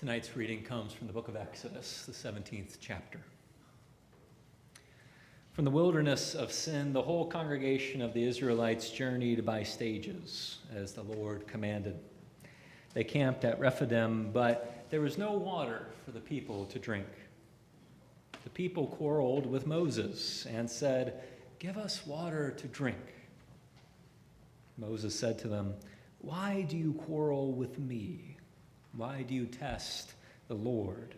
Tonight's reading comes from the book of Exodus, the 17th chapter. From the wilderness of sin, the whole congregation of the Israelites journeyed by stages, as the Lord commanded. They camped at Rephidim, but there was no water for the people to drink. The people quarreled with Moses and said, "Give us water to drink." Moses said to them, "Why do you quarrel with me? Why do you test the Lord?"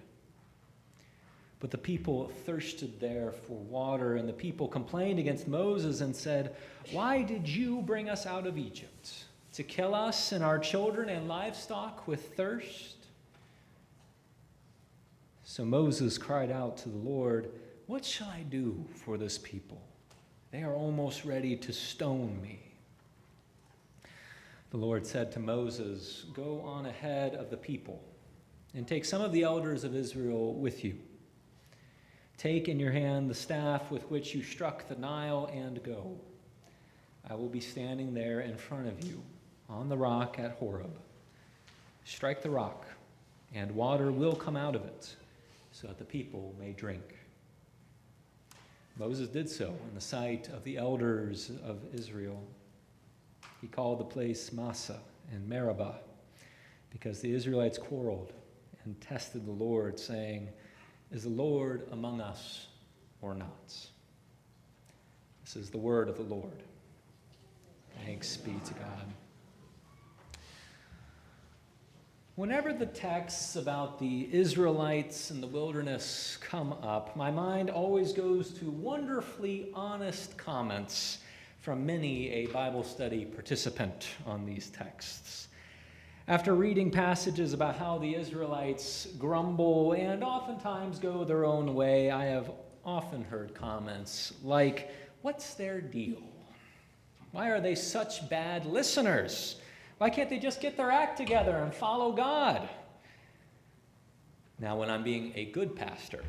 But the people thirsted there for water, and the people complained against Moses and said, "Why did you bring us out of Egypt? To kill us and our children and livestock with thirst?" So Moses cried out to the Lord, "What shall I do for this people? They are almost ready to stone me." The Lord said to Moses, "Go on ahead of the people and take some of the elders of Israel with you. Take in your hand the staff with which you struck the Nile and go. I will be standing there in front of you on the rock at Horeb. Strike the rock, and water will come out of it, so that the people may drink." Moses did so in the sight of the elders of Israel. He called the place Massah and Meribah, because the Israelites quarreled and tested the Lord, saying, "Is the Lord among us or not?" This is the word of the Lord. Thanks be to God. Whenever the texts about the Israelites in the wilderness come up, my mind always goes to wonderfully honest comments from many a Bible study participant on these texts. After reading passages about how the Israelites grumble and oftentimes go their own way, I have often heard comments like, "What's their deal? Why are they such bad listeners? Why can't they just get their act together and follow God?" Now, when I'm being a good pastor,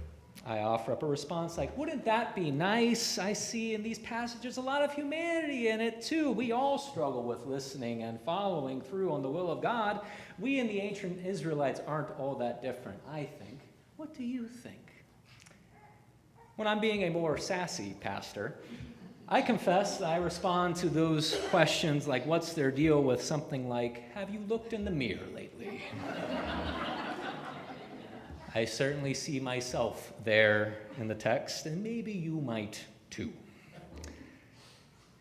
I offer up a response like, "Wouldn't that be nice? I see in these passages a lot of humanity in it too. We all struggle with listening and following through on the will of God. We and the ancient Israelites aren't all that different, I think. What do you think?" When I'm being a more sassy pastor, I confess that I respond to those questions like, "What's their deal?" with something like, "Have you looked in the mirror lately?" I certainly see myself there in the text, and maybe you might too.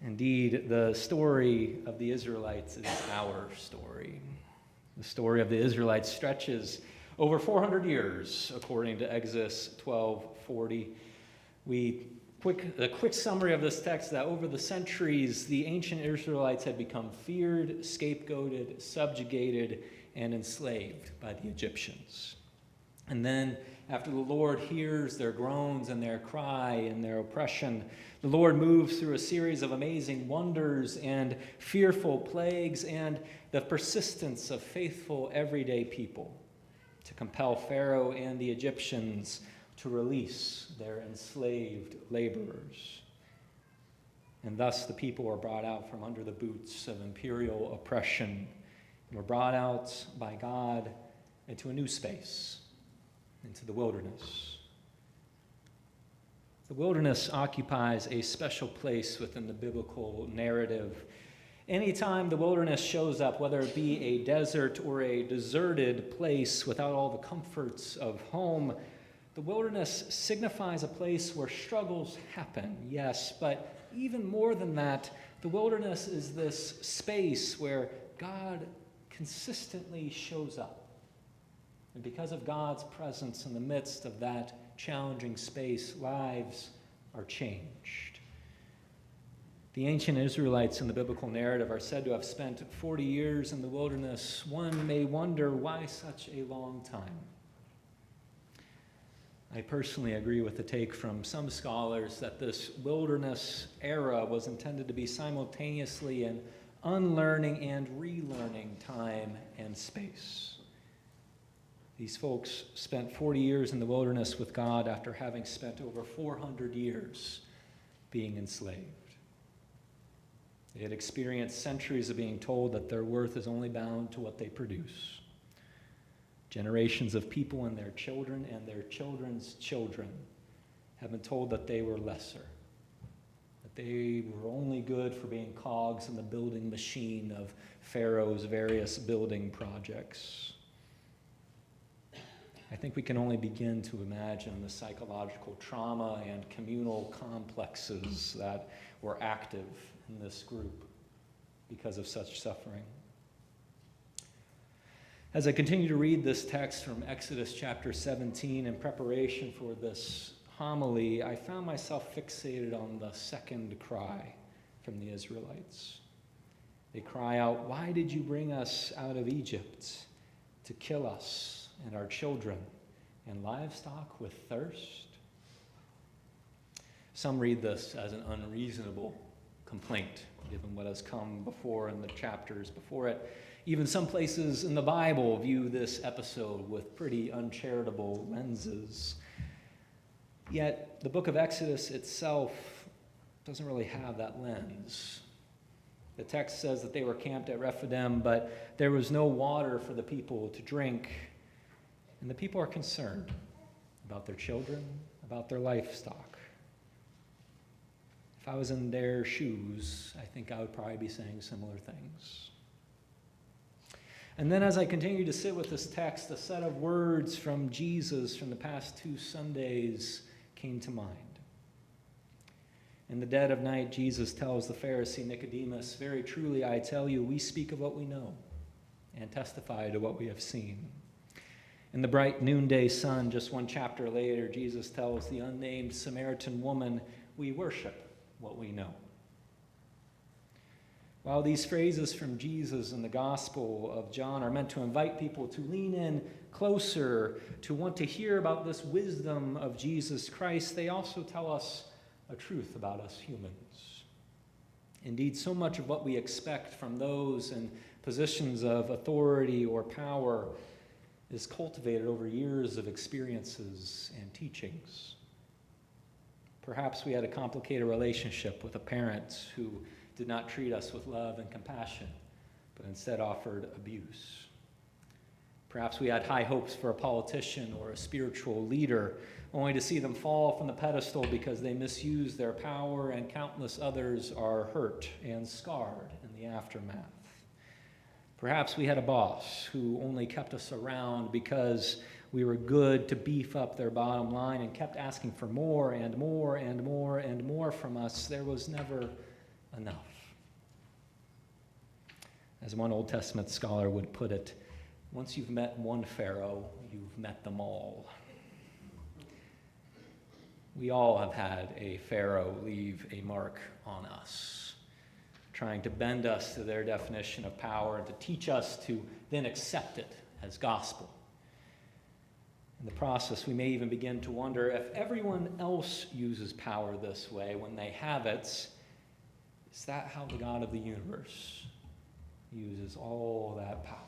Indeed, the story of the Israelites is our story. The story of the Israelites stretches over 400 years, according to Exodus 12:40. A quick summary of this text, that over the centuries, the ancient Israelites had become feared, scapegoated, subjugated, and enslaved by the Egyptians. And then, after the Lord hears their groans and their cry and their oppression, the Lord moves through a series of amazing wonders and fearful plagues and the persistence of faithful everyday people to compel Pharaoh and the Egyptians to release their enslaved laborers. And thus the people were brought out from under the boots of imperial oppression and were brought out by God into a new space, into the wilderness. The wilderness occupies a special place within the biblical narrative. Anytime the wilderness shows up, whether it be a desert or a deserted place without all the comforts of home, the wilderness signifies a place where struggles happen, yes, but even more than that, the wilderness is this space where God consistently shows up. And because of God's presence in the midst of that challenging space, lives are changed. The ancient Israelites in the biblical narrative are said to have spent 40 years in the wilderness. One may wonder, why such a long time? I personally agree with the take from some scholars that this wilderness era was intended to be simultaneously an unlearning and relearning time and space. These folks spent 40 years in the wilderness with God after having spent over 400 years being enslaved. They had experienced centuries of being told that their worth is only bound to what they produce, Generations of people and their children and their children's children have been told that they were lesser, that they were only good for being cogs in the building machine of Pharaoh's various building projects. I think we can only begin to imagine the psychological trauma and communal complexes that were active in this group because of such suffering. As I continue to read this text from Exodus chapter 17 in preparation for this homily, I found myself fixated on the second cry from the Israelites. They cry out, "Why did you bring us out of Egypt to kill us and our children and livestock with thirst?" Some read this as an unreasonable complaint, given what has come before in the chapters before it. Even some places in the Bible view this episode with pretty uncharitable lenses. Yet the book of Exodus itself doesn't really have that lens. The text says that they were camped at Rephidim, but there was no water for the people to drink. And the people are concerned about their children, about their livestock. If I was in their shoes, I think I would probably be saying similar things. And then as I continue to sit with this text, a set of words from Jesus from the past 2 Sundays came to mind. In the dead of night, Jesus tells the Pharisee Nicodemus, "Very truly I tell you, we speak of what we know and testify to what we have seen." In the bright noonday sun, just 1 chapter later, Jesus tells the unnamed Samaritan woman, "We worship what we know." While these phrases from Jesus in the Gospel of John are meant to invite people to lean in closer, to want to hear about this wisdom of Jesus Christ, they also tell us a truth about us humans. Indeed, so much of what we expect from those in positions of authority or power is cultivated over years of experiences and teachings. Perhaps we had a complicated relationship with a parent who did not treat us with love and compassion, but instead offered abuse. Perhaps we had high hopes for a politician or a spiritual leader, only to see them fall from the pedestal because they misused their power, and countless others are hurt and scarred in the aftermath. Perhaps we had a boss who only kept us around because we were good to beef up their bottom line and kept asking for more and more and more and more from us. There was never enough. As one Old Testament scholar would put it, once you've met one Pharaoh, you've met them all. We all have had a Pharaoh leave a mark on us, trying to bend us to their definition of power and to teach us to then accept it as gospel. In the process, we may even begin to wonder if everyone else uses power this way when they have it, is that how the God of the universe uses all that power?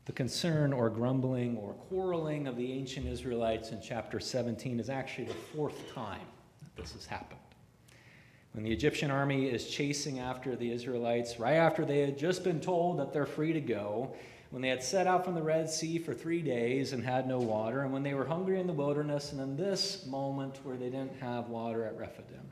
The concern or grumbling or quarreling of the ancient Israelites in chapter 17 is actually the 4th time that this has happened. When the Egyptian army is chasing after the Israelites, right after they had just been told that they're free to go, when they had set out from the Red Sea for 3 days and had no water, and when they were hungry in the wilderness, and in this moment where they didn't have water at Rephidim.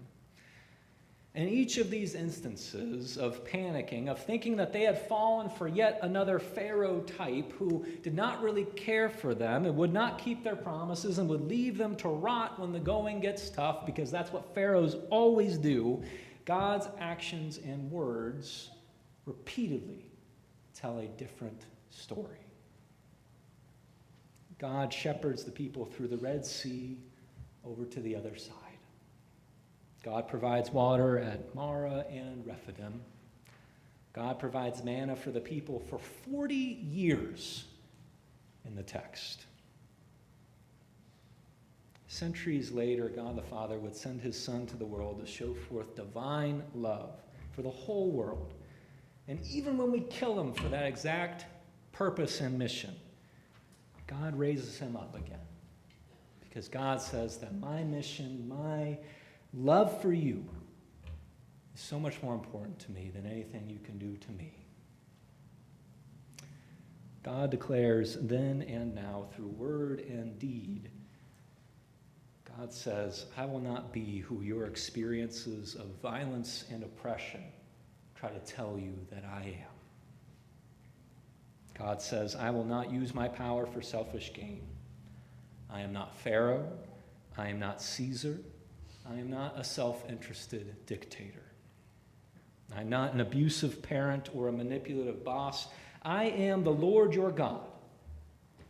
In each of these instances of panicking, of thinking that they had fallen for yet another Pharaoh type who did not really care for them and would not keep their promises and would leave them to rot when the going gets tough, because that's what Pharaohs always do, God's actions and words repeatedly tell a different story. God shepherds the people through the Red Sea over to the other side. God provides water at Marah and Rephidim. God provides manna for the people for 40 years in the text. Centuries later, God the Father would send his Son to the world to show forth divine love for the whole world. And even when we kill him for that exact purpose and mission, God raises him up again. Because God says that my mission, my love for you is so much more important to me than anything you can do to me. God declares then and now through word and deed, God says, I will not be who your experiences of violence and oppression try to tell you that I am. God says, I will not use my power for selfish gain. I am not Pharaoh. I am not Caesar. I am not a self-interested dictator. I am not an abusive parent or a manipulative boss. I am the Lord your God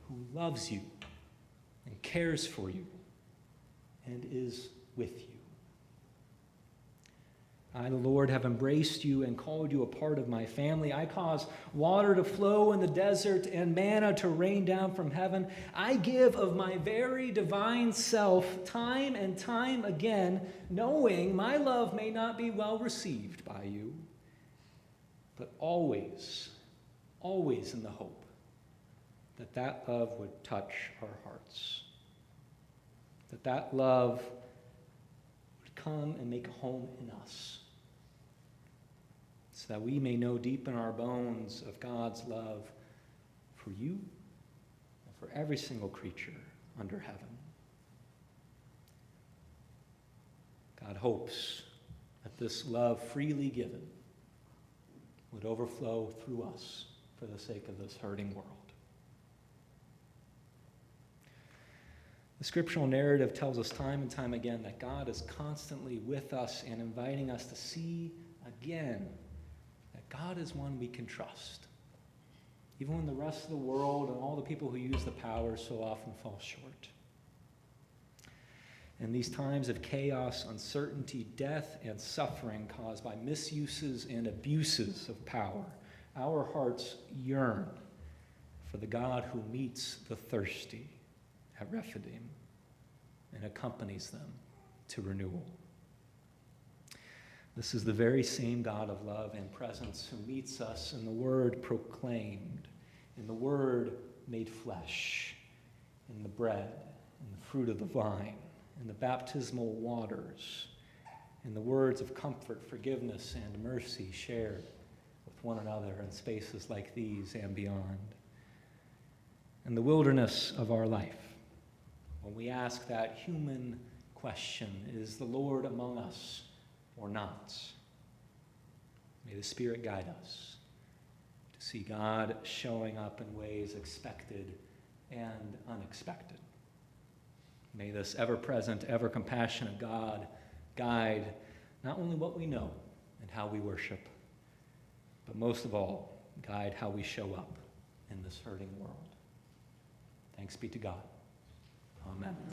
who loves you and cares for you and is with you. I, the Lord, have embraced you and called you a part of my family. I cause water to flow in the desert and manna to rain down from heaven. I give of my very divine self time and time again, knowing my love may not be well received by you, but always, always in the hope that that love would touch our hearts, that that love would come and make a home in us, so that we may know deep in our bones of God's love for you and for every single creature under heaven. God hopes that this love freely given would overflow through us for the sake of this hurting world. The scriptural narrative tells us time and time again that God is constantly with us and inviting us to see again that God is one we can trust, even when the rest of the world and all the people who use the power so often fall short. In these times of chaos, uncertainty, death, and suffering caused by misuses and abuses of power, our hearts yearn for the God who meets the thirsty at Rephidim and accompanies them to renewal. This is the very same God of love and presence who meets us in the word proclaimed, in the word made flesh, in the bread, in the fruit of the vine, in the baptismal waters, in the words of comfort, forgiveness, and mercy shared with one another in spaces like these and beyond. In the wilderness of our life, when we ask that human question, is the Lord among us or not? May the Spirit guide us to see God showing up in ways expected and unexpected. May this ever-present, ever-compassionate God guide not only what we know and how we worship, but most of all, guide how we show up in this hurting world. Thanks be to God. Amen.